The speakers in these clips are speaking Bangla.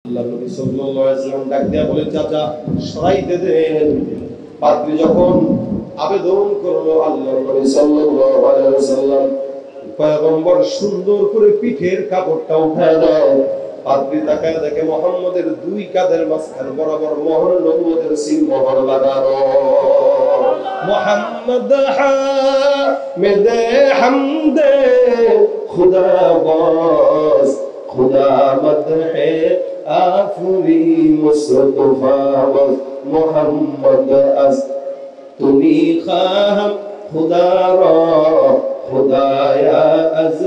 আল্লাহ নবী সাল্লাল্লাহু আলাইহি ওয়াসাল্লাম ডাক দিয়া বলে, চাচা সরাইতে দেন। পাদ্রী যখন আবেদন করলো, আল্লাহ নবী সাল্লাল্লাহু আলাইহি ওয়াসাল্লাম পয়গম্বর সুন্দর করে পিঠের কাপড়টা উঠায় দেয়। পাদ্রী তাকায় দেখে মুহাম্মদের দুই কাঁধের মাঝখানে বরাবর মোহর নবুয়তের সিল মোহর লাগানো। মুহাম্মদ হামিদ হামদে খুদা বাস খুদা মদহে আফরি মুস্তফা বাস মুহাম্মদ আস তুমি খাম খুদা রা খুদায়া আজ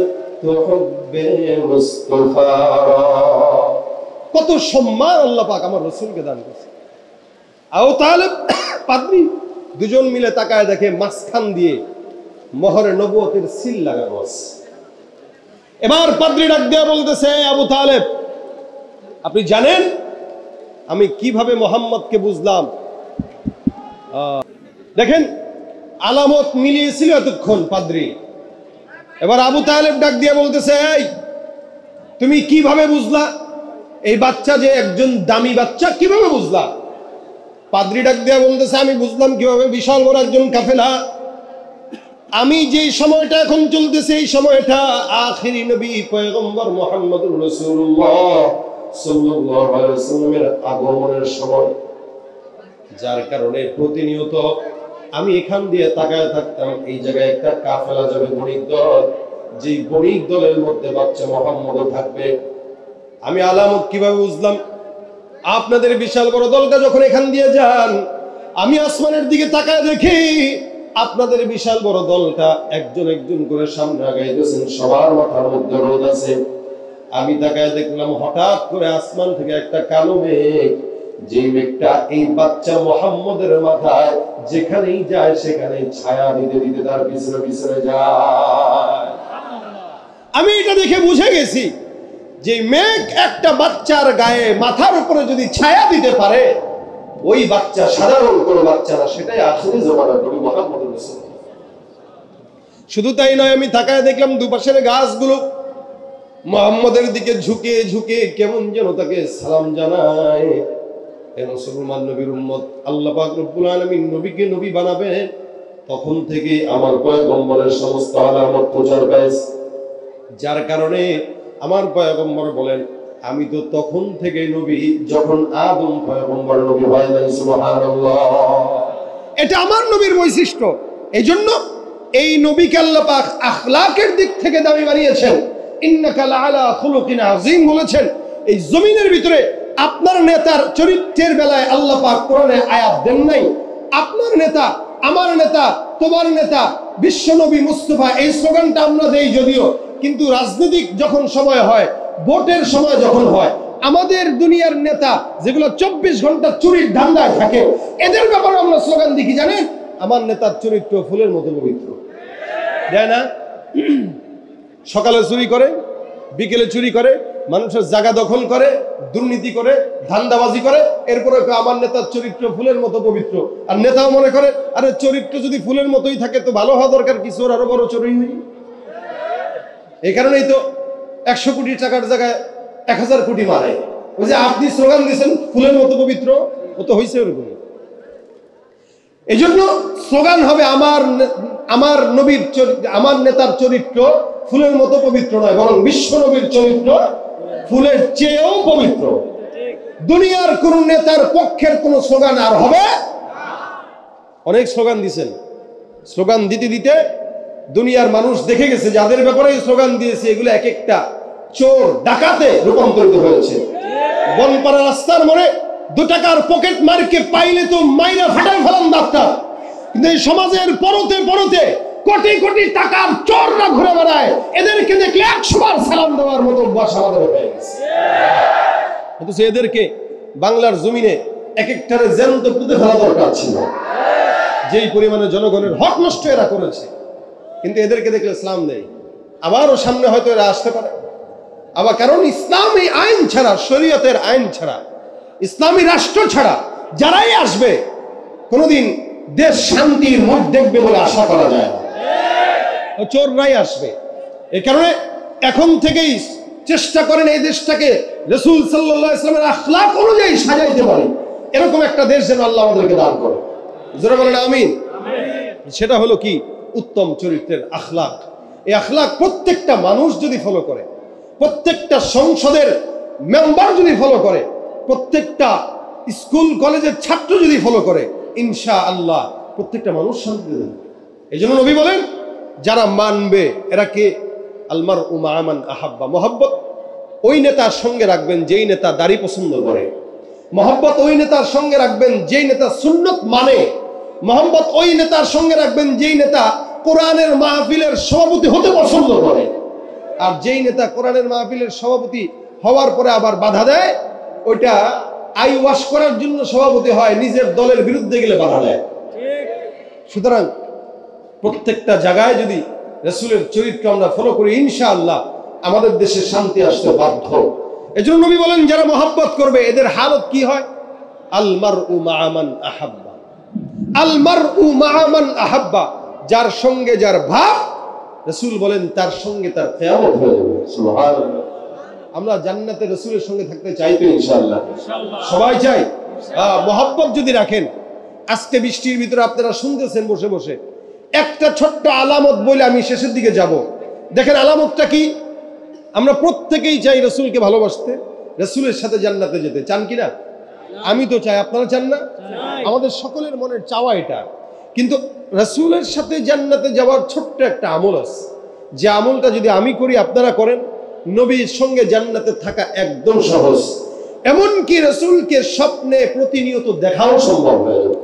তুহিব্বে মুস্তফা। কত সম্মান আল্লাহ পাক আমার রাসূলকে দান করেছে। আবু তালেব পাদ্রী দুজন মিলে তাকায় দেখে মাঝখান দিয়ে মোহরে নবুয়তের সিল লাগানো আছে। এবার পাদ্রী ডাক দিয়ে বলতেছে, আবু তালেব আপনি জানেন আমি কিভাবে মুহাম্মদকে বুঝলাম? দেখেন আলামত মিলিয়েছিল এতক্ষণ পাদ্রী। এবার আবু তালেব ডাক দিয়ে বলতেছে, এই তুমি কিভাবে বুঝলা এই বাচ্চা যে একজন দামি বাচ্চা, কিভাবে বুঝলা? পাদ্রী ডাক দিয়ে বলতেছে, আমি বুঝলাম কিভাবে, বিশাল বড় একজন কাফেলা। আমি যে সময়টা এখন চলতেছে এই সময়টা আখিরি নবী পয়গম্বর মুহাম্মদুর রাসূলুল্লাহ সাল্লাল্লাহু আলাইহি ওয়াসাল্লামের আগমনের সময়, যার কারণে প্রতিনিয়ত আমি এখান দিয়ে তাকায় থাকতাম এই জায়গায় একটা কাফেলা যাবে, বণিক দল, যে বণিক দলের মধ্যে বাচ্চা মুহাম্মদও থাকবে। আমি আলামত কিভাবে বুঝলাম? আপনাদের বিশাল বড় দলটা যখন এখান দিয়ে যান, আমি আসমানের দিকে তাকায় দেখি আপনাদের বিশাল বড় দলটা একজন একজন করে সামনে আগাইতেছেন, সবার মাথার মধ্যে রোদ আছে। আমি তাকায় দেখলাম হঠাৎ করে আসমান থেকে একটা কালো মেঘ, যে মেঘটা এই বাচ্চা মুহাম্মদের মাথায় যেখানেই যায় সেখানেই ছায়া দিতে দিতে তার পিছনে পিছনে যায়। আমি এটা দেখে বুঝে গেছি যে মেঘ একটা বাচ্চার গায়ে মাথার উপরে যদি ছায়া দিতে পারে, ওই বাচ্চা সাধারণ কোনো বাচ্চা না, সেটাই আখিরি জামানার নবী মুহাম্মদ রাসূলুল্লাহ। শুধু তাই নয়, আমি তাকায় দেখলাম দুপাশের গাছগুলো মুহাম্মদের দিকে ঝুঁকে ঝুঁকে কেমন যেন তাকে সালাম জানায়। এই মুসলমান নবীর উম্মত, আল্লাহ পাক রব্বুল আলামিন নবীকে নবী বানাবেন, তখন থেকে আমার পয়গম্বরের সমস্ত আলামত প্রচার পেয়েছে। যার কারণে আমার পয়গম্বর বলেন, আমি তো তখন থেকে নবী যখন আদম পয়গম্বর নবী হয় নাই। সুবহানাল্লাহ, এটা আমার নবীর বৈশিষ্ট্য। এই জন্য এই নবীকে আল্লাহ পাক আখলাকের দিক থেকে দামি বানিয়েছেন। ইন্নাকা লাআলা খুলুকিন আযীম বলেছেন। এই জমিনের ভিতরে আপনার নেতার চরিত্রের বেলায় আল্লাহ পাক কোরআনে আয়াত দেন নাই, আপনার নেতা, আমার নেতা, তোমার নেতা, বিশ্বনবী মুস্তাফা, এই স্লোগানটা আমরা দেই যদিও, কিন্তু রাজনৈতিক যখন সময় হয়, ভোটের সময় যখন হয়, আমাদের দুনিয়ার নেতা যেগুলো 24 ঘন্টা চুরির ধান্দায় থাকে, এদের ব্যাপারে আমরা স্লোগান দেখি, জানেন আমার নেতার চরিত্র ফুলের মতো পবিত্র। দেয় না? সকালে চুরি করে, বিকেলে চুরি করে, মানুষের জায়গা দখল করে, দুর্নীতি করে, ধান্দাবাজি করে, এরপরে আমার নেতার চরিত্র ফুলের মতো পবিত্র। আর নেতাও মনে করে আরে চরিত্র যদি ফুলের মতোই থাকে তো ভালো হওয়া দরকার, কিছু আরো বড় চুরি হই। এই কারণেই তো 100 কোটি টাকার জায়গায় 1000 কোটি মারে। ওই যে আপনি স্লোগান দিয়েছেন ফুলের মতো পবিত্র, ও তো হয়েছে ওরকম। এই জন্য স্লোগান হবে আমার নবীর আমার নেতার চরিত্র ফুলের মতো পবিত্র নয়, বরং বিশ্ব নবীর চরিত্র ফুলের চেয়েও পবিত্র। দুনিয়ার কোন নেতার পক্ষের কোন স্লোগান আর হবে। অনেক স্লোগান দিয়েছেন, স্লোগান দিতে দিতে দুনিয়ার মানুষ দেখে গেছে যাদের ব্যাপারে স্লোগান দিয়েছে এগুলো এক একটা চোর ডাকাতে রূপান্তরিত হয়েছে। বনপাড়া রাস্তার মোড়ে 2 টাকার পকেট মারকে পাইলে তো মাইরা ফাটাই ফেলান ডাক্তার, কিন্তু এই সমাজের পরতে পরতে কোটি কোটি টাকার চোররা ঘুরে বেড়ায়, এদেরকে দেখলে 100 বার সালাম দেওয়ার মতো অভ্যাস আমাদের হয়ে গেছে। অথচ এদেরকে বাংলার জমিনে এক একটারে জ্যান্ত পুঁতে ফেলা দরকার ছিল, যেই পরিমাণে জনগণের হক নষ্ট এরা করেছে। কিন্তু এদেরকে দেখলে সালাম দেয়। আবারও সামনে হয়তো এরা আসতে পারে আবার, কারণ ইসলামী আইন ছাড়া, শরীয়তের আইন ছাড়া, ইসলামী রাষ্ট্র ছাড়া যারাই আসবে কোনোদিন দেশ শান্তির মুখ দেখবে বলে আশা করা যায় না। চোররাই আসবে। এই কারণে এখন থেকেই চেষ্টা করেন এই দেশটাকে রাসূল সাল্লাল্লাহু আলাইহি ওয়াসাল্লামের আখলাক অনুযায়ী সাজাইতে পারি, এরকম একটা দেশ যেন আল্লাহ আমাদেরকে দান করে। জোরে বলেন আমিন। সেটা হলো কি? উত্তম চরিত্রের আখলাক। এই আখলাক প্রত্যেকটা মানুষ যদি ফলো করে, প্রত্যেকটা সংসদের মেম্বার যদি ফলো করে, প্রত্যেকটা স্কুল কলেজের ছাত্র যদি ফলো করে, ইনশাআল্লাহ প্রত্যেকটা মানুষ শান্তি দেবে। এই জন্য নবী বলেন যারা মানবে এরা কে? আলমার উমান আহাব্বা। মহব্বত ওই নেতার সঙ্গে রাখবেন যেই নেতা দাড়ি পছন্দ করে। মহব্বত ওই নেতার সঙ্গে রাখবেন যেই নেতা সুন্নত মানে। মহব্বত ওই নেতার সঙ্গে রাখবেন যেই নেতা কোরআনের মাহফিলের সভাপতি হতে পছন্দ করে। আর যেই নেতা কোরআনের মাহফিলের সভাপতি হওয়ার পরে আবার বাধা দেয়, ওইটা আই ওয়াশ করার জন্য সভাপতি হয়, নিজের দলের বিরুদ্ধে গেলে বাধা দেয়। সুতরাং প্রত্যেকটা জায়গায় যদি রাসূলের চরিত্র আমরা ফলো করি, ইনশাআল্লাহ আমাদের দেশে শান্তি আসতে বাধ্য। এজন্য নবী বলেন যারা মহব্বত করবে এদের হালত কি হয়? আলমারউ মা'a মান আহাব্বা। আলমারউ মা'a মান আহাব্বা, যার সঙ্গে যার ভাব, রাসূল বলেন তার সঙ্গে তার কিয়ামত হয়ে যাবে। সুবহানাল্লাহ। আমরা জান্নাতে রাসূলের সঙ্গে থাকতে চাই তো ইনশাআল্লাহ? সবাই চাই। মহব্বত যদি রাখেন, আজকে বৃষ্টির ভিতরে আপনারা শুনতেছেন বসে বসে, একটা ছোট্ট আলামত বলে আমি শেষের দিকে যাব। দেখেন আলামতটা কি? আমরা প্রত্যেকেই চাই রাসূলকে ভালোবাসতে, রাসূলের সাথে জান্নাতে যেতে। চান কি না? আমি তো চাই, আপনারা চান না? আমাদের সকলের মনের চাওয়া এটা। কিন্তু রাসূলের সাথে জান্নাতে যাওয়ার ছোট্ট একটা আমল আছে, যে আমলটা যদি আমি করি আপনারা করেন, নবীর সঙ্গে জান্নাতে থাকা একদম সহজ। এমনকি রাসূলকে স্বপ্নে প্রতিনিয়ত দেখাও সম্ভব হয়ে যাবে।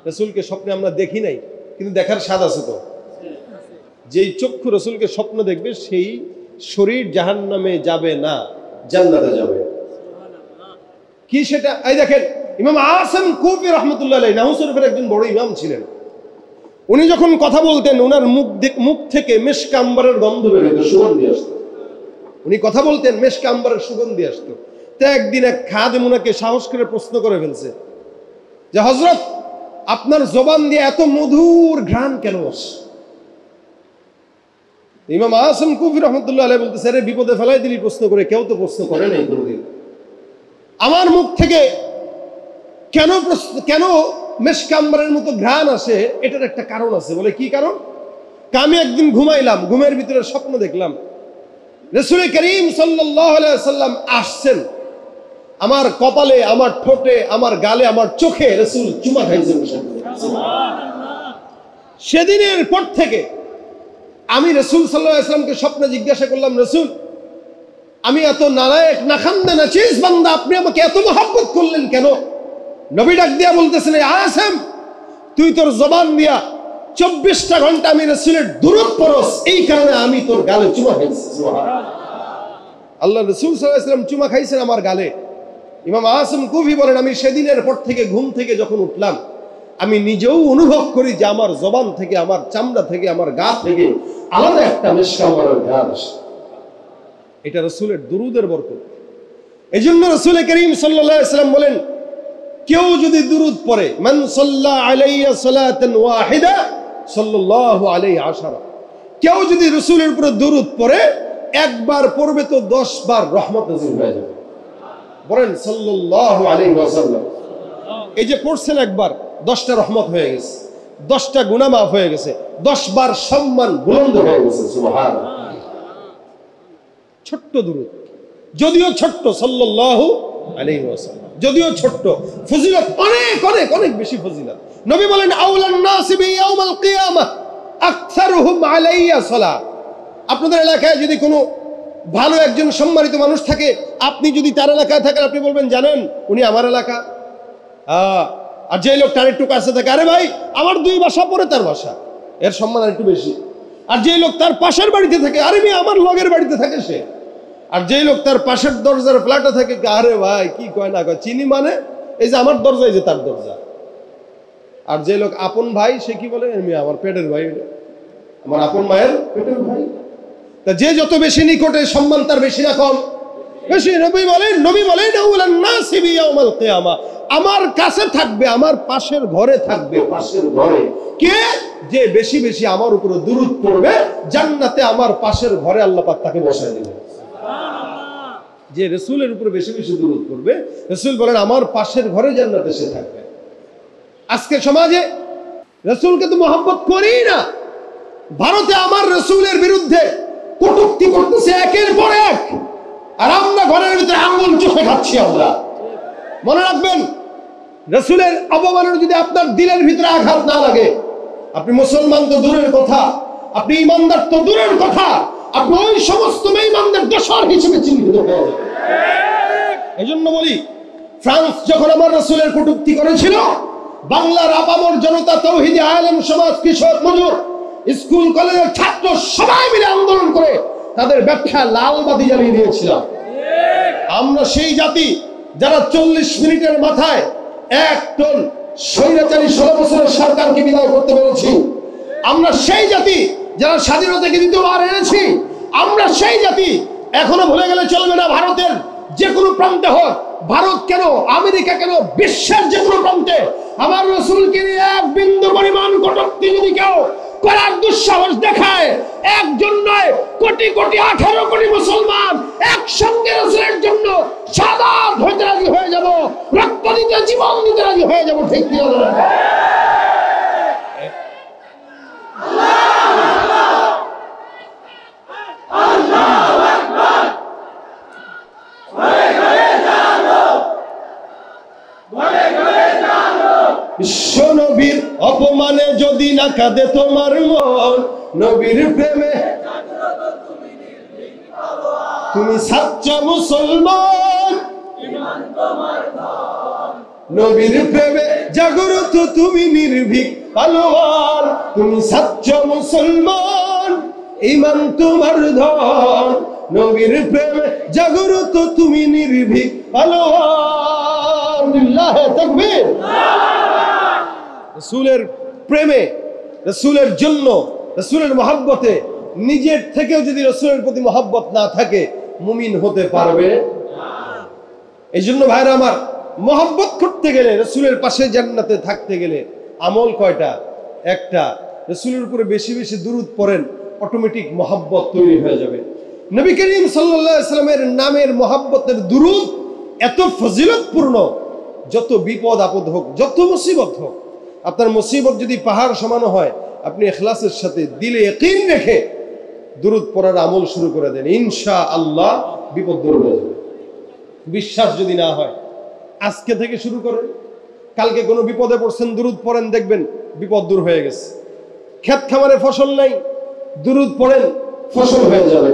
রাসূলকে স্বপ্নে আমরা দেখি নাই, কিন্তু দেখার স্বাদ আছে তো। যেই চক্ষু রাসূলকে স্বপ্ন দেখবে সেই শরীর জাহান্নামে যাবে না, জান্নাতে যাবে। কি সেটা? এই দেখেন ইমাম আসিম কুফি রাহমাতুল্লাহ আলাইহি নাহু শরীফের একজন বড় ইমাম ছিলেন। উনি যখন কথা বলতেন ওনার মুখ থেকে মেশক আম্বরের গন্ধ বের হতো, সুগন্ধি আসতো। উনি কথা বলতেন মেশক আম্বরের সুগন্ধি আসতো। তো একদিন এক খাদেম উনাকে সাহস করে প্রশ্ন করে ফেলছে যে হযরত আপনার জবান দিয়ে এত মধুর ঘ্রাণ কেন আসে? ইমাম আসিম কুফি রাহমাতুল্লাহ আলাইহি বলতেছে, আরে বিপদে ফেলাই দিলি প্রশ্ন করে, কেউ তো প্রশ্ন করে নাই কোনোদিন। আমার মুখ থেকে কেন মেশক আম্বরের মতো ঘ্রাণ আসে? এটার একটা কারণ আছে। বলে কি কারণ? আমি একদিন ঘুমাইলাম, ঘুমের ভিতরে স্বপ্ন দেখলাম রাসূল করিম সাল্লাল্লাহু আলাইহি ওয়াসাল্লাম আসছেন, আমার কপালে, আমার ঠোঁটে, আমার গালে, আমার চোখে রাসূল চুমা খাইছেন। সুবহানাল্লাহ। সেদিনের পর থেকে আমি রাসূল সাল্লাল্লাহু আলাইহি ওয়াসাল্লামকে স্বপ্নে জিজ্ঞাসা করলাম, রাসূল আমি এত নালায়েক নাখান্দা নাচিস বান্দা, আপনি আমাকে এত মহব্বত করলেন কেন? নবী ডাক দিয়া বলতেছেন, আসিম তুই তোর জবান দিয়া 24টা ঘন্টা আমি রাসূলের দুরূদ পড়স, এই কারণে আমি তোর গালে চুমা খাইছি। সুবহানাল্লাহ। আল্লাহ রাসূল সাল্লাল্লাহু আলাইহি ওয়াসাল্লাম চুমা খাইছেন আমার গালে। ইমাম আসিম কুফি বলেন আমি সেদিনের পর থেকে ঘুম থেকে যখন উঠলাম আমি নিজেও অনুভব করি যে আমার জবান থেকে, আমার চামড়া থেকে, আমার গা থেকে আলাদা একটা মেশক আম্বরের ঘ্রাণ আসে। এটা রাসূলের দুরূদের বরকত। এজন্য রাসূল করিম সাল্লাল্লাহু আলাইহি ওয়াসাল্লাম বলেন কেউ যদি দুরূদ পড়ে, মান সাল্লা আলাইয়া সালাতান ওয়াহিদা সাল্লাল্লাহু আলাইহি আশারা, কেউ যদি রাসূলের উপরে দুরূদ পড়ে একবার পড়বে তো 10 বার রহমত নাযিল হয়ে যাবে। বলেন সাল্লাল্লাহু আলাইহি ওয়াসাল্লাম। এই যে পড়ছেন একবার, 10টা রহমত হয়ে গেছে, 10টা গুনাহ মাফ হয়ে গেছে, 10 বার সম্মান বুলন্দ হয়ে গেছে। সুবহানাল্লাহ। ছোট্ট দুরূদ, যদিও ছোট্ট, সাল্লাল্লাহু আলাইহি ওয়াসাল্লাম যদিও ছোট্ট, ফজিলত অনেক অনেক অনেক বেশি ফজিলত। নবী বলেন আউলান নাস বি ইয়াউমাল কিয়ামাহ আকসারুহুম আলাইয়া সালাত। আপনাদের এলাকায় যদি কোনো ভালো একজন সম্মানিত মানুষ থাকে, আপনি যদি তার এলাকায় থাকেন আপনি বলবেন জানেন উনি আমার এলাকা। আর যে লোক তার একটু কাছে থাকে, আরে ভাই আমার 2 বাসা পরে তার বাসা, এর সম্মান আর একটু বেশি। আর যে লোক তার পাশের বাড়িতে থাকে, আরে ভাই আমার লগের বাড়িতে থাকে সে। আর যে লোক তার পাশের দরজার ফ্ল্যাটে থাকে, আরে ভাই কি কয় না কয়, চিনি মানে এই যে আমার দরজা, এই যে তার দরজা। আর যে লোক আপন ভাই সে কি বলে, আমার পেটের ভাই, আমার আপন মায়ের পেটের ভাই। তা যে যত বেশি নিকটে সম্মান তার বেশি না কম? বেশি। নবী বলেন আউলান নাস বি ইয়াউমাল কিয়ামাহ, আমার কাছে থাকবে, আমার পাশের ঘরে থাকবে, পাশের ঘরে কে? যে বেশি বেশি আমার উপরে দুরূদ পড়বে, জান্নাতে আমার পাশের ঘরে আল্লাহ পাক তাকে বসায় দিবেন। যে রাসূলের উপর বেশি বেশি দুরূদ করবে, রাসূল বলেন আমার পাশের ঘরে জান্নাতে সে থাকবে। আজকে সমাজে রাসূলকে তো মহব্বত করি না, ভারতে আমার রাসূলের বিরুদ্ধে কটূক্তি করতেছে একের পর এক, আর আমরা ঘরের ভিতরে আঙ্গুল চোখে খাচ্ছি। আমরা মনে রাখবেন, রাসূলের অপমানের যদি আপনার দিলের ভিতরে আঘাত না লাগে, আপনি মুসলমান তো দূরের কথা, আপনি ইমানদার তো দূরের কথা, আপনি ওই সমস্ত বেঈমানদের দোসর হিসেবে চিহ্নিত হয়ে যাবেন। এই জন্য বলি, ফ্রান্স যখন আমার রাসূলের কটূক্তি করেছিল, বাংলার আপামর জনতা, তৌহিদি আলেম সমাজ, কৃষক মজুর, স্কুল কলেজের ছাত্র সবাই মিলে আন্দোলন করে তাদের ব্যবসা লাল বাতি জ্বালিয়ে দিয়েছিলাম। আমরা সেই জাতি যারা 40 মিনিটের মাথায় 1 টন স্বৈরাচারী 16 বছরের সরকারকে বিদায় করতে পেরেছি। আমরা সেই জাতি যারা স্বাধীনতাকে দ্বিতীয়বার এনেছি। আমরা সেই জাতি, এখনো ভুলে গেলে চলবে না। ভারতের যে কোনো প্রান্তে হোক, ভারত কেন, আমেরিকা কেন, বিশ্বের যে কোনো প্রান্তে আমার রাসূলকে নিয়ে এক বিন্দু পরিমাণ কটূক্তি যদি কেউ করার দুঃসাহস দেখায়, একজন নয়, কোটি কোটি 18 কোটি মুসলমান একসঙ্গে রাসূলের জন্য শাহাদাত হতে রাজি হয়ে যাব, রক্ত দিতে, জীবন দিতে রাজি হয়ে যাব। ঠিক কি না? বিশ্ব নবীর অপমানে যদি না কাঁদে তোমার মন, নবীর প্রেমে তুমি সাচ্চা মুসলমান, নবীর প্রেমে জাগ্রত তুমি নির্ভীক পালোয়ান, তুমি সাচ্চা মুসলমান, ঈমান তোমার ধন, নবীর প্রেমে জাগ্রত তুমি নির্ভীক পালোয়ান। লিল্লাহি তাকবীর। রাসূলের প্রেমে, রাসূলের জন্য, রাসূলের মহব্বতে নিজের থেকেও যদি রাসূলের প্রতি মহব্বত না থাকে, মুমিন হতে পারবে না। এই জন্য ভাইরা আমার, মহব্বত করতে গেলে, রাসূলের পাশে জান্নাতে থাকতে গেলে আমল কয়টা? একটা, রাসূলের উপরে বেশি বেশি দুরূদ পড়েন, অটোমেটিক মহব্বত তৈরি হয়ে যাবে। নবী করিম সাল্লাল্লাহু আলাইহি সাল্লামের নামের মহব্বতের দুরূদ এত ফজিলতপূর্ণ, যত বিপদ আপদ হোক, যত মুসিবত হোক, আপনার মুসিবত যদি পাহাড় সমানো হয়, আপনি ইখলাসের সাথে দিলে ইয়াকিন রেখে দুরূদ পড়ার আমল শুরু করে দেন, ইনশাআল্লাহ বিপদ দূর হয়ে যাবে। বিশ্বাস যদি না হয়, আজকে থেকে শুরু করেন। কালকে কোনো বিপদে পড়ছেন, দুরূদ পড়েন, দেখবেন বিপদ দূর হয়ে গেছে। ক্ষেত খামারে ফসল নাই, দুরূদ পড়েন, ফসল হয়ে যাবে।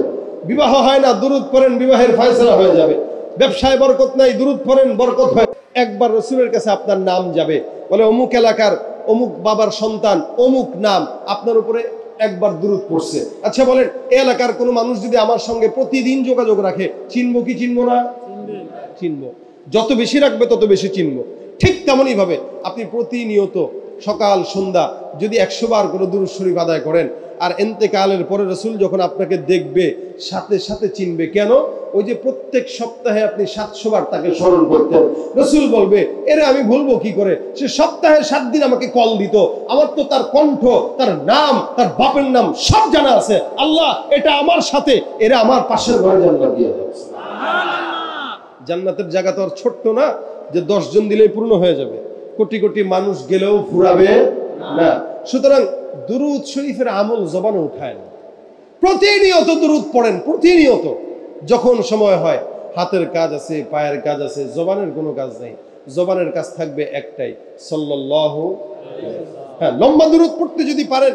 বিবাহ হয় না, দুরূদ পড়েন, বিবাহের ফয়সালা হয়ে যাবে। ব্যবসায় বরকত নাই, দুরূদ পড়েন, বরকত হয়। একবার রাসূলের কাছে আপনার নাম যাবে, বলে অমুক এলাকার অমুক বাবার সন্তান, অমুক নাম, আপনার উপরে একবার দুরূদ পড়ছে। আচ্ছা বলেন, এই এলাকার কোনো মানুষ যদি আমার সঙ্গে প্রতিদিন যোগাযোগ রাখে, চিনবো কি চিনবো না? চিনবো। যত বেশি রাখবে তত বেশি চিনবো। ঠিক তেমনই ভাবে আপনি প্রতিনিয়ত সকাল সন্ধ্যা যদি 100 বার করে দুরূদ শরীফ আদায় করেন, আর ইন্তেকালের পরে রাসূল যখন আপনাকে দেখবে, সাথে সাথে চিনবে। কেন? ওই যে প্রত্যেক সপ্তাহে আপনি 700 বার তাকে স্মরণ করতেন, রাসূল বলবে এরে আমি ভুলবো কি করে? সে সপ্তাহে 7 দিন আমাকে কল দিত, আমার তো তার কণ্ঠ, তার নাম, তার বাপের নাম সব জানা আছে। আল্লাহ, এটা আমার সাথে, এরা আমার পাশের ঘরে জান্নাত দিয়ে দাও। জান্নাতের জায়গা তো আর ছোট্ট না যে 10 জন দিলেই পূর্ণ হয়ে যাবে, কোটি কোটি মানুষ গেলেও ফুরাবে না। সুতরাং দুরূদ শরীফের আমল জবানে উঠায় না, প্রতিনিয়ত দুরূদ পড়েন, প্রতিনিয়ত। যখন সময় হয়, হাতের কাজ আছে, পায়ের কাজ আছে, জবানের কোনো কাজ নেই, জবানের কাজ থাকবে একটাই, সাল্লাল্লাহু। হ্যাঁ, লম্বা দুরূদ পড়তে যদি পারেন,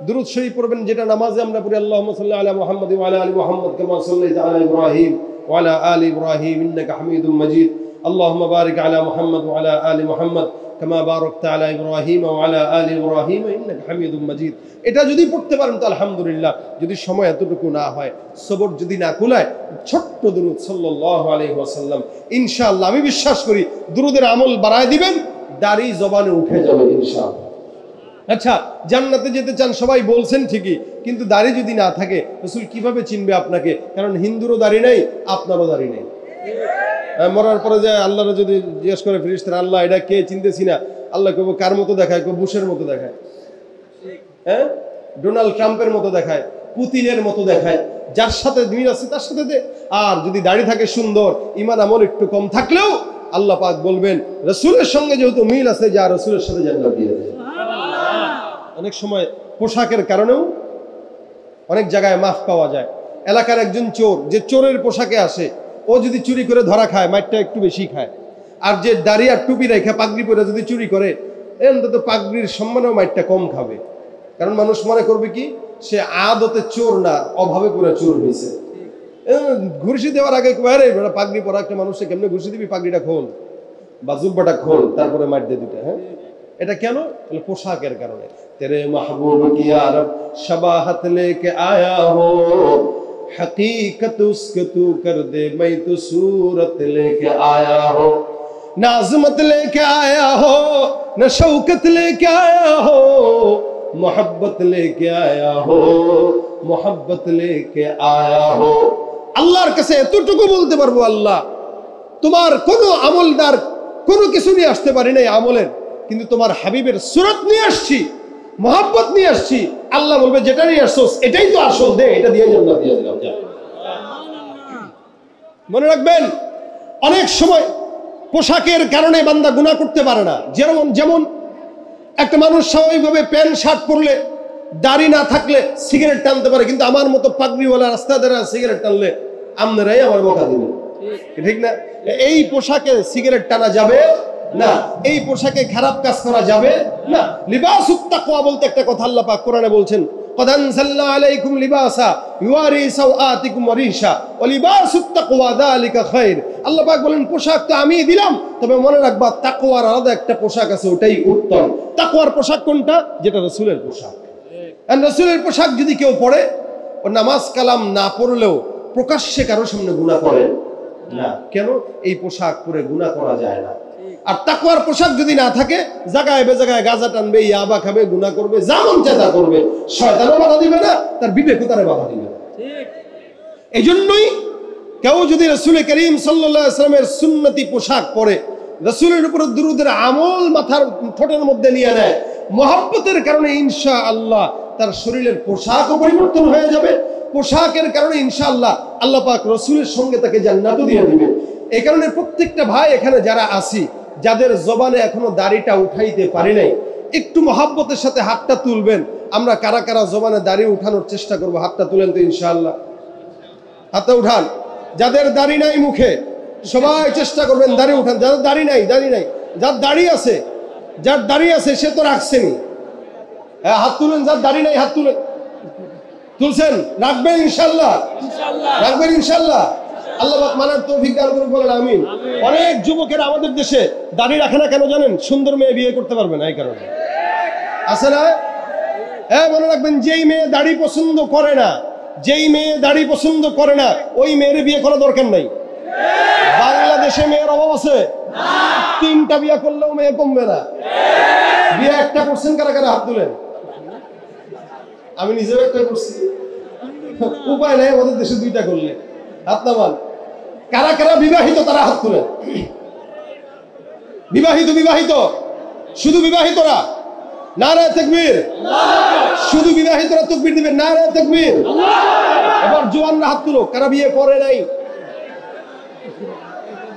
দুরূদ শরীফ পড়বেন যেটা নামাজে আমরা পড়ি, আল্লাহুম্মা সাল্লি আলা মুহাম্মাদ ওয়া আলা আলি মুহাম্মাদ কামা সাল্লাইতা আলা ইব্রাহিম ওয়া আলা আলি ইব্রাহিম ইন্নাকা হামিদুম মাজিদ। আল্লাহুম্মা বারিক আলা মুহাম্মাদ ওয়া আলা আলি মুহাম্মাদ কামা বারাকতা আলা ইব্রাহিম ওয়া আলা আলি ইব্রাহিম ইন্নাকা হামিদুম মাজিদ। এটা যদি পড়তে পারেন তো আলহামদুলিল্লাহ। যদি সময় এতটুকু না হয়, সবর যদি না কুলায়, ছোট্ট দুরূদ সাল্লাল্লাহু আলাইহি ওয়াসাল্লাম, ইনশাআল্লাহ আমি বিশ্বাস করি দুরূদের আমল বাড়ায় দিবেন, দাড়ি জবানে উঠে যাবে ইনশাআল্লাহ। আচ্ছা, জান্নাতে যেতে চান সবাই বলছেন ঠিকই, কিন্তু দাড়ি যদি না থাকে, রাসূল কিভাবে চিনবে আপনাকে? কারণ হিন্দুরও দাড়ি নাই, আপনারও দাড়ি নেই। মরার পরে যে আল্লাহর যদি জিজ্ঞেস করে ফেরেশতারা, আল্লাহ এটা কে, চিনতেছি না, আল্লাহ কব কার মতো দেখায়? বুশের মতো দেখায়, হ্যাঁ, ডোনাল্ড ট্রাম্পের মতো দেখায়, পুতিনের মতো দেখায়, যার সাথে মিল আছে তার সাথে দে। আর যদি দাড়ি থাকে সুন্দর, ঈমান আমল একটু কম থাকলেও আল্লাহ পাক বলবেন রাসূলের সঙ্গে যেহেতু মিল আছে, যা রাসূলের সাথে জান্নাত দিয়ে দেয়। অনেক সময় পোশাকের কারণেও অনেক জায়গায় মাফ পাওয়া যায়। এলাকার একজন চোর, যে চোরের পোশাকে আসে, ও যদি চুরি করে ধরা খায়, মাইরটা একটু বেশি খায়। আর যে দাড়ি আর টুপি রেখে পাগড়ি পরে যদি চুরি করে, অন্তত পাগড়ির সম্মানেও মাইরটা কম খাবে। কারণ মানুষ মনে করবে কি, সে আদতে চোর না, অভাবে করে চোর হয়েছে। ঘুষি দেওয়ার আগে পাগড়ি পরা একটা মানুষকে কেমনে ঘুষি দিবি, পাগড়িটা খোল বা জুব্বাটা খোল, তারপরে মার দিয়ে দুটা। হ্যাঁ, এটা কেন? পোশাকের কারণে। তেরে মাহবুব কি আরব শবাহত লেকে আয়া হো, हकीकत उसके तू कर दे, मैं तो सूरत लेके आया हो, न अज़मत लेके आया हो, न शौकत लेके आया हो, मोहब्बत लेके आया हो, मोहब्बत लेके आया हो। আল্লাহর কাছে এতটুকু বলতে পারবো, আল্লাহ তোমার কোনো আমলদার কোনো কিছু নিয়ে আসতে পারি নাই আমলের, কিন্তু তোমার হাবিবের সুরত নিয়ে আসছি, মোহাব্বত নিয়ে আসছি। আল্লাহ বলবে যেটা নিয়ে আসছোস এটাই তো আসল, দে, এটা দিয়ে জান্নাত দিয়ে দিলাম। মনে রাখবেন, অনেক সময় পোশাকের কারণে বান্দা গুনাহ করতে পারে না। যেমন একটা মানুষ স্বাভাবিকভাবে প্যান্ট শার্ট পরলে, দাড়ি না থাকলে সিগারেট টানতে পারে, কিন্তু আমার মতো পাগড়িওয়ালা রাস্তা দ্বারা সিগারেট টানলে আপনারাই আমার বকা দিবেন, ঠিক না? এই পোশাকে সিগারেট টানা যাবে না, এই পোশাকে খারাপ কাজ করা যাবে না। লিবাসুত তাকওয়া বলতে একটা কথা আল্লাহ পাক কোরআনে বলছেন, قد أنزلنا عليكم لباسا يواري سوآتكم وريشا ولباس التقوى ذلك خير। আল্লাহ পাক বলেন পোশাক তো আমি দিলাম, তবে মনে রাখবা তাকওয়ার আলাদা একটা পোশাক আছে, ওটাই উত্তম। তাকওয়ার পোশাক কোনটা? যেটা রাসূলের পোশাক। আর রাসূলের পোশাক যদি কেউ পরে, ও নামাজ কালাম না পড়লেও প্রকাশ্যে কারো সামনে গুনাহ করে না। কেন? এই পোশাক পরে গুনাহ করা যায় না। আর তাকওয়ার পোশাক যদি না থাকে, জায়গায় বেজায়গায় গাঁজা টানবে, ইয়াবা খাবে, গুনাহ করবে, যেমন চেষ্টা করবে, শয়তানও বাধা দিবে না, তার বিবেকও তারে বাধা দিবে না। এই জন্যই কেউ যদি রাসূল করিম সাল্লাল্লাহু আলাইহি ওয়াসাল্লামের সুন্নতি পোশাক পরে, রাসূলের উপর দুরূদের আমল মাথার ঠোঁটের মধ্যে নিয়ে নেয়, মহব্বতের কারণে ইনশাআল্লাহ তার শরীরের পোশাকও পরিবর্তন হয়ে যাবে। পোশাকের কারণে ইনশাআল্লাহ আল্লাহ পাক রাসূলের সঙ্গে তাকে জান্নাতও দিয়ে দিবেন। এই কারণে প্রত্যেকটা ভাই এখানে যারা আছি, যাদের জবানে এখনো দাড়িটা উঠাইতে পারি নাই, একটু মহব্বতের সাথে হাতটা তুলবেন। আমরা কারা কারা জবানে দাড়ি উঠানোর চেষ্টা করব, হাতটা তুলেন তো ইনশাআল্লাহ। হাতটা উঠান। যাদের দাড়ি নাই মুখে, সবাই চেষ্টা করবেন দাড়ি উঠান। যাদের দাড়ি নাই, যার দাড়ি আছে, যার দাড়ি আছে সে তো রাখছেনি, হ্যাঁ হাত তুলেন। যার দাড়ি নাই হাত তুলেন। তুলছেন? রাখবেন ইনশাআল্লাহ, রাখবেন ইনশাআল্লাহ। আল্লাহ পাক মানার তৌফিক দান করুন, বলেন আমিন। অনেক যুবকেরা আমাদের দেশে দাড়ি রাখে না, কেন জানেন? সুন্দর মেয়ে বিয়ে করতে পারবে না, এই কারণে। আছে না? হ্যাঁ, মনে রাখবেন, যেই মেয়ে দাড়ি পছন্দ করে না, যেই মেয়ে দাড়ি পছন্দ করে না, ওই মেয়ের বিয়ে করা দরকার নাই। বাংলাদেশে মেয়ের অভাব আছে? তিনটা বিয়ে করলেও মেয়ে কমবে না। বিয়ে একটা করছেন কারা কারা? হাত তুলেন। আমি নিজেও একটা করছি, উপায় নাই, আমাদের দেশে দুইটা করলে। হাত নামান। কারা কারা বিবাহিত তারা হাত তুলেন। বিবাহিত শুধু বিবাহিতরা নারায়ে তাকবীর। শুধু বিবাহিতরা তাকবীর দিবেন, নারায়ে তাকবীর। এবার জওয়ানরা হাত তুলো, কারা বিয়ে করে নাই।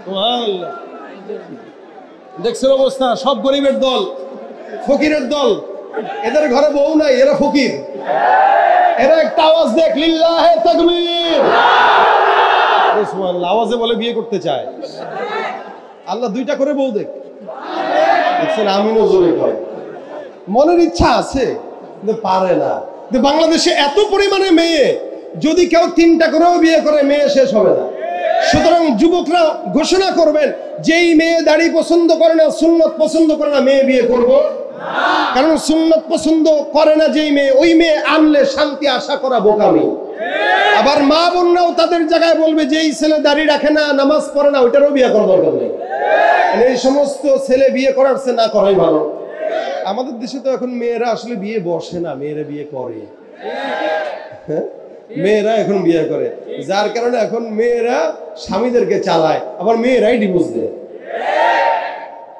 সুবহানাল্লাহ। দেখছেন অবস্থা, সব গরিবের দল, ফকিরের দল। এদের ঘরে বউ নাই, এরা ফকির। এরা একটা আওয়াজ দেখ, লিল্লাহে তাকবীর। সুবহানাল্লাহ। আওয়াজে বলে বিয়ে করতে চায়। আল্লাহ দুইটা করে বউ দেখ। দেখছেন, আমিনও জোরে কয়। মনের ইচ্ছা আছে কিন্তু পারে না। বাংলাদেশে এত পরিমাণে মেয়ে, যদি কেউ তিনটা করেও বিয়ে করে, মেয়ে শেষ হবে না। সুতরাং যুবকরা ঘোষণা করবেন, যেই মেয়ে দাড়ি পছন্দ করে না, সুন্নত পছন্দ করে না, মেয়ে বিয়ে করব না। কারণ সুন্নত পছন্দ করে না যেই মেয়ে, ওই মেয়ে আনলে শান্তি আশা করা বোকামি। আবার মা বোনরাও তাদের জায়গায় বলবে, যেই ছেলে দাড়ি রাখে না, নামাজ পড়ে না, ওইটারও বিয়ে করা দরকার নেই। এই সমস্ত ছেলে বিয়ে করার চেয়ে না করাই ভালো। আমাদের দেশে তো এখন মেয়েরা আসলে বিয়ে বসে না, মেয়েরা বিয়ে করে। মেয়েরা এখন বিয়ে করে, যার কারণে এখন মেয়েরা স্বামীদেরকে চালায়, আবার মেয়েরাই ডিভোর্স দেয়।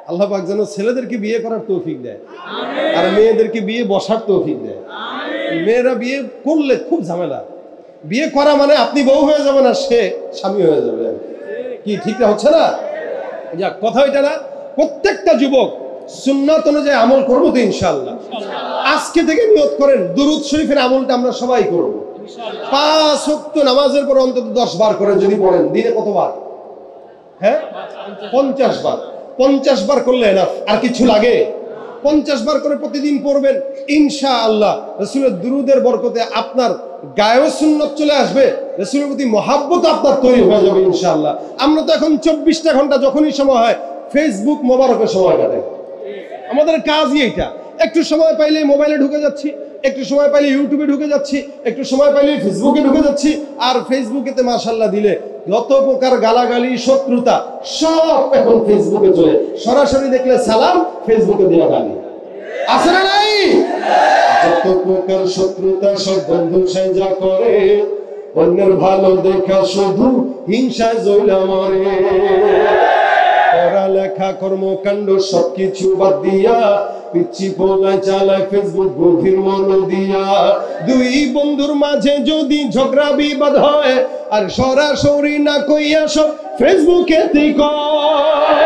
আল্লাহ পাক যেন ছেলেদেরকে বিয়ে করার তৌফিক দেয়, আর মেয়েদেরকে বিয়ে বসার তৌফিক দেয়। মেয়েরা বিয়ে করলে খুব ঝামেলা। বিয়ে করা মানে আপনি বউ হয়ে যাবেন আর সে স্বামী হয়ে যাবে, কি ঠিক হচ্ছে না? যাক, কথা ওইটা না। প্রত্যেকটা যুবক সুন্নাত অনুযায়ী আমল করবো তো ইনশাআল্লাহ। আজকে থেকে নিয়ত করেন দুরূদ শরীফের আমলটা আমরা সবাই করব। 5 ওয়াক্ত নামাজের পর অন্তত 10 বার করে যদি পড়েন, দিনে কতবার? হ্যাঁ, 50 বার। 50 বার করলে এনাফ, আর কিছু লাগে? 50 বার করে প্রতিদিন পড়বেন ইনশাআল্লাহ। রাসূলের দুরূদের বরকতে আপনার গায়েও সুন্নাত চলে আসবে, রাসূলের প্রতি মহব্বত আপনার তৈরি হয়ে যাবে ইনশাআল্লাহ। আমরা তো এখন 24টা ঘন্টা যখনই সময় হয় ফেসবুক মোবারকে সময় কাটে। আমাদের কাজই এইটা, একটু সময় পাইলে মোবাইলে ঢুকে যাচ্ছি, একটু সময় পাইলে ইউটিউবে ঢুকে যাচ্ছি, একটু সময় পাইলে ফেসবুকে ঢুকে যাচ্ছি। আর ফেসবুকেতে মাশাআল্লাহ দিলে যত প্রকার গালাগালি শত্রুতা সব এখন ফেসবুকে চলে। সরাসরি দেখলে সালাম, ফেসবুকে দেওয়া গালি আছে না নাই? যত প্রকার শত্রুতা সব বন্ধু সাইজা করে, অন্যের ভালো দেখা শুধু হিংসায় জ্বলা মরে। পড়ালেখা কর্মকাণ্ড সবকিছু বাদ দিয়া পিচ্ছি পোলায় চালায় ফেসবুক গভীর মন দিয়া। দুই বন্ধুর মাঝে যদি ঝগড়া বিবাদ হয়, আর সরাসরি না কইয়া সব ফেসবুকেতেই কয়।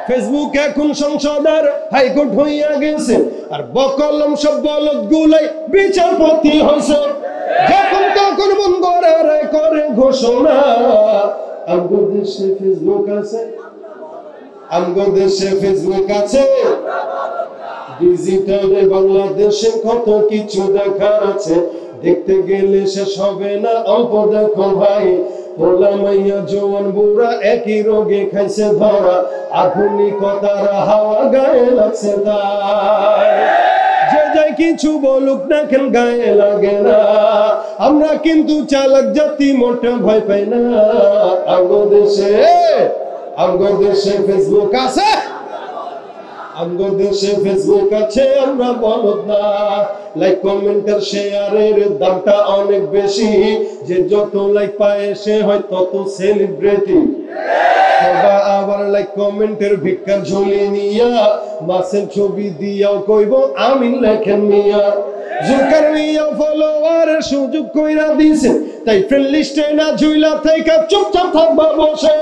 ফেসবুক এখন সংসদ আর হাইকোর্ট হইয়া গেছে, আর বকলম সব বলদ গুলাই বিচারপতি হয়েছে। যখন তখন মন গড়ারে করে ঘোষণা, আমগো দেশে ফেসবুক আছে, আমগো দেশে ফেসবুক আছে। ডিজিটালে বাংলাদেশে কত কিছু দেখার আছে, দেখতে গেলে শেষ হবে না। অল্প দেখো ভাই, পোলা মাইয়া জোয়ান বুড়া একই রোগে খাইছে ধরা, আধুনিকতার হাওয়া গায়ে লাগছে তাই। যে যাই কিছু বলুক না কেন গায়ে লাগে না, আমরা কিন্তু চালাক জাতি, মোটে ভয় পাই না। আমগো দেশে ফেসবুক আছে, আমগো দেশে ফেসবুক আছে, আমরা বলদ না। লাইক কমেন্টের শেয়ারের দামটা অনেক বেশি, যে যত লাইক পায় সে হয় তত সেলিব্রিটি। আবার লাইক কমেন্টের ভিক্ষার ঝুলি নিয়া মাসের ছবি দিয়াও কইব আমি লেখেন মিয়া। জোকার মিয়া ফলোয়ারের সুযোগ কইরা দিছে, তাই ফ্রেন্ড লিস্টে না ঝুইলা থেকে চুপচাপ থাকবা বসে।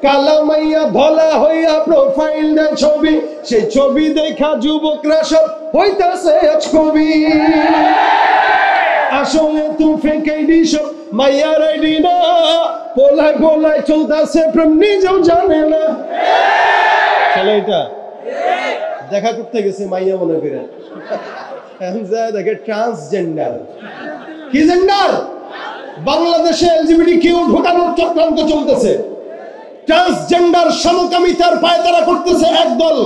কালা মাইয়া ধলা হইয়া প্রোফাইল দেয় ছবি, সেই ছবি দেখা যুবকরা সব হইতাছে ছবি। আসলে তুই ফেক আইডি সব মাইয়ার আইডি না, পোলায় পোলায় চলতেছে প্রেম নিজেও জানে না। চলে এটা দেখা করতে গেছে মাইয়া মনে করে, দেখে ট্রান্সজেন্ডার। কি জেন্ডার? বাংলাদেশে এলজিবিটি কিউ ঢোকানোর চক্রান্ত চলতেছে। ট্রান্সজেন্ডার সমকামিতার পায়তারা করতেছে একদল।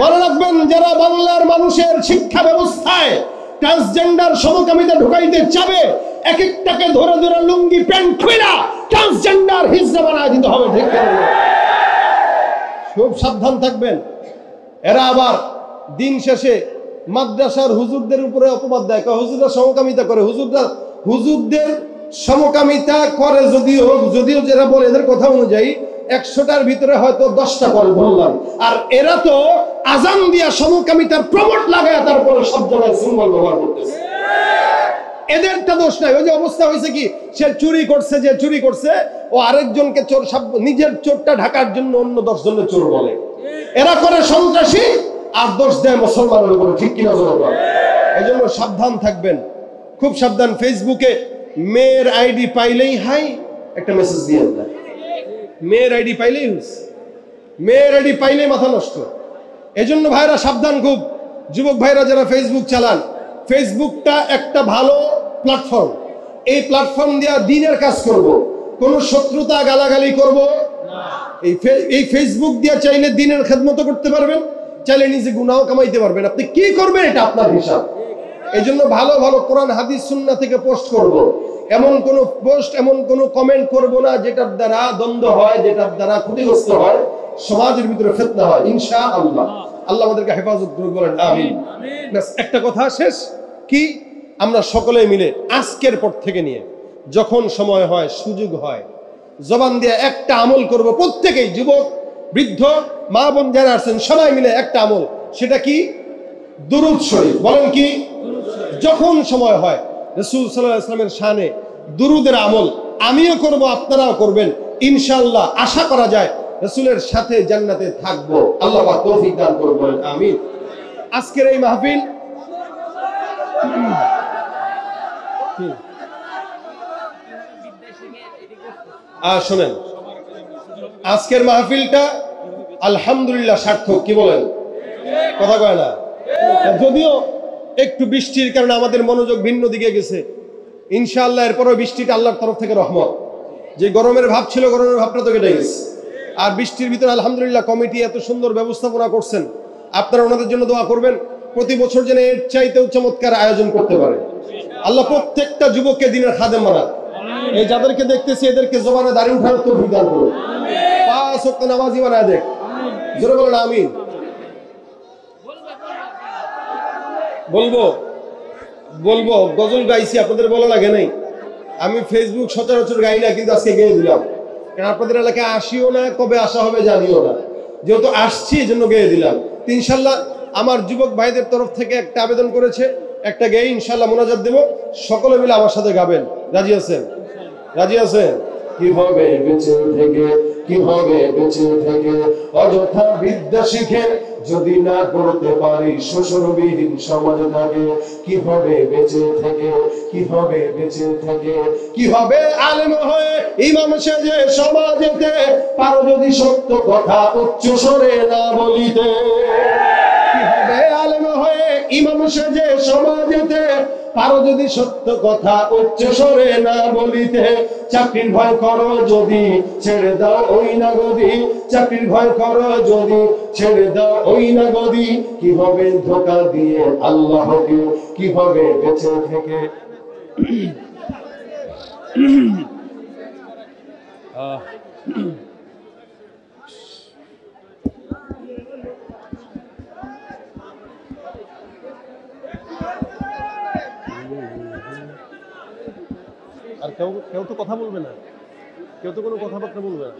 মনে রাখবেন, যারা বাংলার মানুষের শিক্ষা ব্যবস্থায় ট্রান্সজেন্ডার সমকামিতা ঢুকাইতে চাবে, এক একটাকে ধরে ধরে লুঙ্গি প্যান্ট খুইলা ট্রান্সজেন্ডার হিজড়া বানায় দিতে হবে। ঠিক না? খুব সাবধান থাকবেন। এরা আবার দিন শেষে মাদ্রাসার হুজুরদের উপরে অপবাদ দেয়, হুজুররা সমকামিতা করে। হুজুরদের সমকামিতা করে যদিও যারা বলে এদের কথা অনুযায়ী 100টার ভিতরে হয়তো 10টা করে বললাম। আর এরা তো আজান দিয়া সমকামিতার প্রমোট লাগায় তারপরে সব জায়গায় সিম্বল ব্যবহার করতেছে। এদেরটা দোষ নাই। ওই যে অবস্থা হয়েছে কি, সে চুরি করছে, যে চুরি করছে ও আরেকজনকে চোর, নিজের চোরটা ঢাকার জন্য অন্য 10 জনের চোর বলে। এরা করে সন্ত্রাসী আর দোষ দেয় মুসলমানের উপরে। ঠিক কিনা? এই জন্য সাবধান থাকবেন, খুব সাবধান। ফেসবুকে মেয়ের আইডি পাইলেই হাই একটা মেসেজ দিয়ে দেয়। মেয়ের আইডি পাইলেই মেয়ের আইডি পাইলেই মাথা নষ্ট। এজন্য ভাইরা সাবধান খুব। যুবক ভাইরা যারা ফেসবুক চালান, ফেসবুকটা একটা ভালো প্ল্যাটফর্ম। এই প্ল্যাটফর্ম দিয়ে দ্বীনের কাজ করব, কোন শত্রুতা গালাগালি করব না। এই ফেসবুক দিয়ে চাইলে দ্বীনের খেদমত করতে পারবেন, চাইলে নিজে গুনাহ কামাইতে পারবেন। আপনি কি করবেন এটা আপনার হিসাব। এই জন্য ভালো ভালো কোরআন হাদিস সুন্নাহ থেকে পোস্ট করব। এমন কোন পোস্ট, এমন কোন কমেন্ট করব না যেটার দ্বারা দ্বন্দ্ব হয়, যেটার দ্বারা ক্ষতিগ্রস্ত হয়, সমাজের ভিতরে ফিতনা হয়। ইনশাআল্লাহ আল্লাহ আমাদেরকে হেফাজত করুন, বলেন আমিন। একটা কথা শেষ কি, আমরা সকলে মিলে আজকের পর থেকে নিয়ে যখন সময় হয়, সুযোগ হয়, জবান দিয়ে একটা আমল করব প্রত্যেকেই, যুবক বৃদ্ধ মা বোন যারা আছেন সবাই মিলে একটা আমল। সেটা কি? দুরূদ শরীফ। বলেন কি? যখন সময় হয় রাসূল সাল্লাল্লাহু আলাইহি ওয়াসাল্লামের শানে দুরুদের আমল আমিও করব, আপনারাও করবেন ইনশাআল্লাহ। আশা করা যায় রাসূলের সাথে জান্নাতে থাকবো। আল্লাহ পাক তৌফিক দান করুন, বলেন আমিন। আজকের এই মাহফিল শোনেন, আজকের মাহফিলটা আলহামদুলিল্লাহ সার্থক। কি বলেন? কথা কয় না? যদিও একটু বৃষ্টির কারণে আমাদের মনোযোগ ভিন্ন দিকে গেছে, ইনশাআল্লাহ এরপরও বৃষ্টিটা আল্লাহর তরফ থেকে রহমত। যে গরমের ভাব ছিল, গরমের ভাবটা তো কেটে গেছে। আর বৃষ্টির ভিতরে আলহামদুলিল্লাহ কমিটি এত সুন্দর ব্যবস্থাপনা করছেন, আপনারা ওনাদের জন্য দোয়া করবেন। প্রতি বছর যেন এর চাইতেও চমৎকার আয়োজন করতে পারে। আল্লাহ প্রত্যেকটা যুবককে দিনের খাদেম বানাক। এই যাদেরকে দেখতেছি এদেরকে জবানে দাঁড়িয়ে উঠানোর তৌফিক দান করুন। 5 ওয়াক্ত নামাজি বানায় দেখ। জোরে বলেন আমিন। বলবো গজল গাইছি, আপনাদের বলা লাগে নাই। আমি ফেসবুক সচরাচর গাই না, কিন্তু আজকে গেয়ে দিলাম। কারণ আপনাদের এলাকায় আসিও না, কবে আসা হবে জানিও না, যেহেতু আসছি এই জন্য গেয়ে দিলাম। ইনশাল্লাহ আমার যুবক ভাইদের তরফ থেকে একটা আবেদন করেছে, একটা গেয়ে ইনশাল্লাহ মোনাজাত দেব। সকলে মিলে আমার সাথে গাবেন। রাজি আছেন? রাজি আছেন? কিভাবে বেঁচে থেকে, কিভাবে বেঁচে থেকে অযথা বিদ্যা শিখে যদি না করতে পারি শ্বশুরবিহীন সমাজ থাকে। কিভাবে বেঁচে থেকে, কিভাবে বেঁচে থেকে, কিভাবে আলেম হয়ে ইমাম সেজে সমাজেতে পারো যদি সত্য কথা উচ্চ স্বরে না বলিতে। কিভাবে আলেম হয়ে ইমাম সেজে সমাজেতে পারো যদি সত্য কথা উচ্চ স্বরে না বলিতে। চাকরির ভয় করো যদি ছেড়ে দাও ওই না গদি, চাকরির ভয় করো যদি ছেড়ে দাও ওই না গদি। কিভাবে ধোঁকা দিয়ে আল্লাহকে, কিভাবে বেঁচে থেকে আর কেউ তো কথা বলবে না, কেউ তো কোনো কথাবার্তা বলবে না।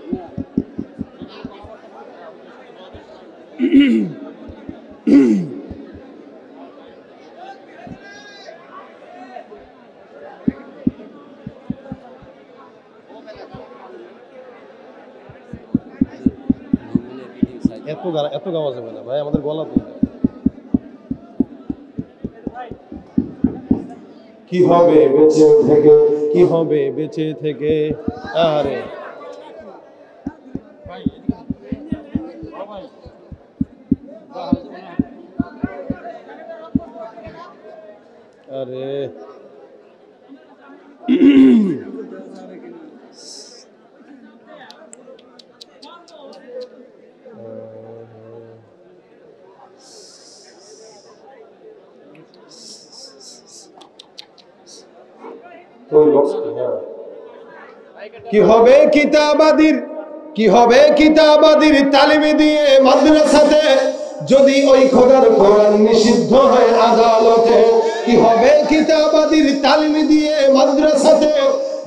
এত গাওয়া যাবে না ভাই, আমাদের গলা তো। কিভাবে বেঁচে থেকে, কিভাবে বেঁচে থেকে, আরে আরে কি হবে কিতাবাদির, কি হবে কিতাবাদির তালিমে দিয়ে মাদ্রাসাতে যদি ওই খোদার কোরআন নিষিদ্ধ হয় আদালতে। কি হবে কিতাবাদির তালিমে দিয়ে মাদ্রাসাতে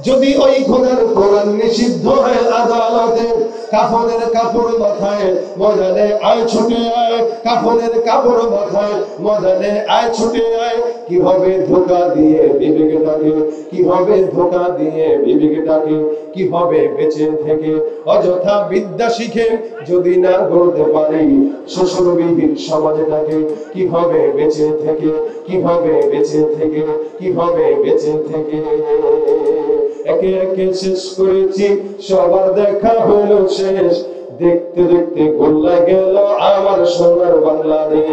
যদি ওই খোদার কোরআন নিষিদ্ধ হয় আদালতে। কাফনের কাপড় মাথায় ময়দানে আয় ছুটে আয়, কাফনের কাপড় মাথায় ময়দানে আয় ছুটে আয়। কিভাবে ধোঁকা দিয়ে বিবেকটাকে, কিভাবে ধোঁকা দিয়ে বিবেকটাকে, কিভাবে বেঁচে থেকে অযথা বিদ্যা শিখে যদি না গড়তে পারি শ্বশুরবিহীন সমাজটাকে। কিভাবে বেঁচে থেকে, কিভাবে বেঁচে থেকে, কিভাবে বেঁচে থেকে। একে একে শেষ করেছি, সবার দেখা হলো শেষ। দেখতে দেখতে গোল্লা গেল আমার সোনার বাংলাদেশ।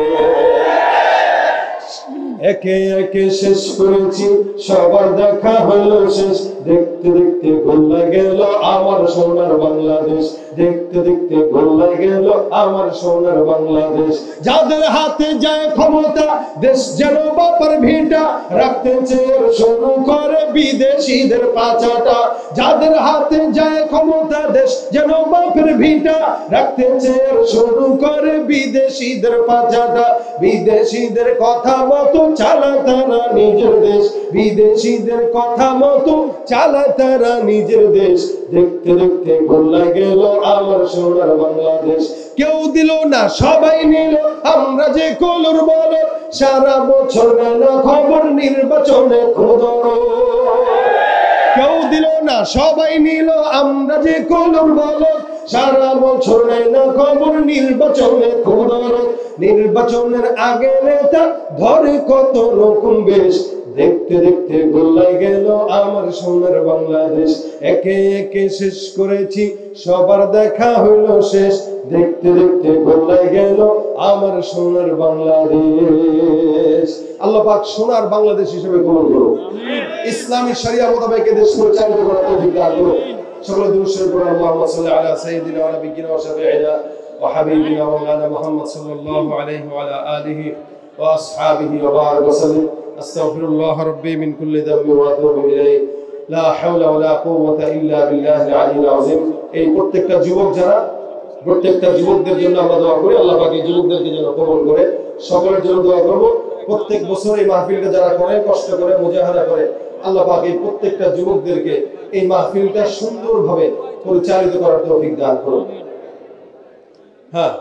একে একে শেষ করেছি, সবার দেখা হলো শেষ। দেখতে দেখতে গোল্লা গেল আমার সোনার বাংলাদেশ। দেখতে দেখতে গোল্লা গেল আমার সোনার বাংলাদেশ। যাদের হাতে যায় ক্ষমতা দেশ যেন বাপার ভিটা, রাখতে চেয়ে শুরু করে বিদেশিদের পাচাটা। যাদের হাতে যায় ক্ষমতা দেশ যেন বাপের ভিটা, রাখতে চেয়ে শুরু করে বিদেশিদের পাচাটা। বিদেশিদের কথা মতো চালায় তারা নিজের দেশ, বিদেশিদের কথা মতো চালায় তারা নিজের দেশ। দেখতে দেখতে গোল্লা গেল আমার সোনার বাংলাদেশ। কেউ দিল না সবাই নিল, আমরা যে কলুর বল, সারা বছর না খবর নির্বাচনে খবর। কেউ দিল না সবাই নিল, আমরা যে কলুর বল, সারা বছর না খবর নির্বাচনে খবর। নির্বাচনের আগে নেতা ধরে কত রকম বেশ, দেখতে দেখতে গোল্লাই গেল আমার সোনার বাংলাদেশ। একে একে শেষ করেছি, সবার দেখা হইল শেষ, দেখতে দেখতে গোল্লাই গেল আমার সোনার বাংলাদেশ। আল্লাহ পাক সোনার বাংলাদেশ হিসেবে কবুল করুন। ইসলামী শরিয়া মোতাবেক দেশ পরিচালিত করার তৌফিক দান করুন। সকলে দুরূদ শরীফ পড়ুন। আল্লাহুম্মা সাল্লি আলা সাইয়্যিদিনা ওয়া নাবিয়্যিনা ওয়া শাফিঈনা ওয়া হাবিবিনা ওয়া মাওলানা মুহাম্মদ সাল্লাল্লাহু আলাইহি ওয়া আলা আলিহি ওয়া আসহাবিহি ওয়া বারাক ওয়া সাল্লাম। আস্তাগফিরুল্লাহ রাব্বি মিন কুল্লি যামবি ওয়া আতুবু ইলাইহি, লা হাওলা ওয়া লা কুওয়াতা ইল্লা বিল্লাহিল আলিয়্যিল আযীম। এই প্রত্যেকটা যুবক যারা, প্রত্যেকটা যুবকদের জন্য আমরা দোয়া করি, আল্লাহ পাক এই যুবকদেরকে যেন কবুল করে। সকলের জন্য দোয়া করব। প্রত্যেক বছর এই মাহফিলটা যারা করে, কষ্ট করে, মুজাহাদা করে, আল্লাহ পাক এই প্রত্যেকটা যুবকদেরকে এই মাহফিলটা সুন্দরভাবে পরিচালিত করার তৌফিক দান করুন। হ্যাঁ,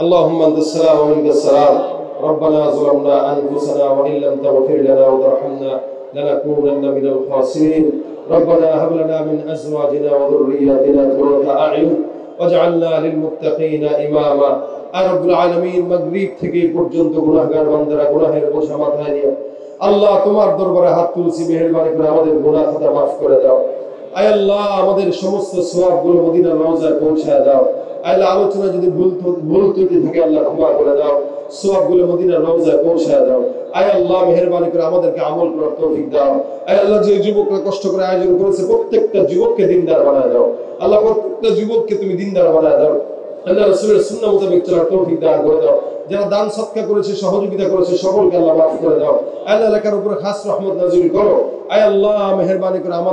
আল্লাহুম্মা আনতাস সালাম ওয়া মিনকাস সালাম। রব্বানা যালামনা আনফুসানা ওয়া ইন লাম তাগফির লানা ওয়া তারহামনা লানাকুনান্না মিনাল খাসিরিন। রব্বানা হাব লানা মিন আজওয়াজিনা ওয়া যুররিয়্যাতিনা কুররাতা আ'ইউন ওয়াজআলনা লিল মুত্তাকিনা ইমামা। আয় রব্বুল আলামিন, মাগরিব থেকে পর্যন্ত গুনাহগার বান্দারা গুনাহের বোঝা মাথায় নিয়ে আল্লাহ তোমার দরবারে হাত তুলছি, মেহেরবানি করে আমাদের গুনাহ খাতা মাফ করে দাও। আয় আল্লাহ, আমাদের সমস্ত সওয়াবগুলো মদিনার রওজায় পৌঁছায় দাও। আয় আল্লাহ, আলোচনা যদি ভুল ত্রুটি থাকে আল্লাহ ক্ষমা করে দাও, সওয়াবগুলো মদিনার রওজায় পৌঁছায় দাও। আয় আল্লাহ, মেহেরবানি করে আমাদেরকে আমল করার তৌফিক দাও। আয় আল্লাহ, যে যুবকরা কষ্ট করে আয়োজন করেছে প্রত্যেকটা যুবককে দিনদার বানায় দাও। আল্লাহ, প্রত্যেকটা যুবককে তুমি দিনদার বানায় দাও। আল্লাহ রাসূলের সুন্নাহ মোতাবেক চলার তৌফিক দান করে দাও। যারা দান সদকা করেছে, সহযোগিতা করেছে, সকলকে আল্লাহ মাফ করে দাও। আল্লাহ এলাকার উপরে খাস রহমত নাযিল করো। আয় আল্লাহ, মেহেরবানি করে আমাদের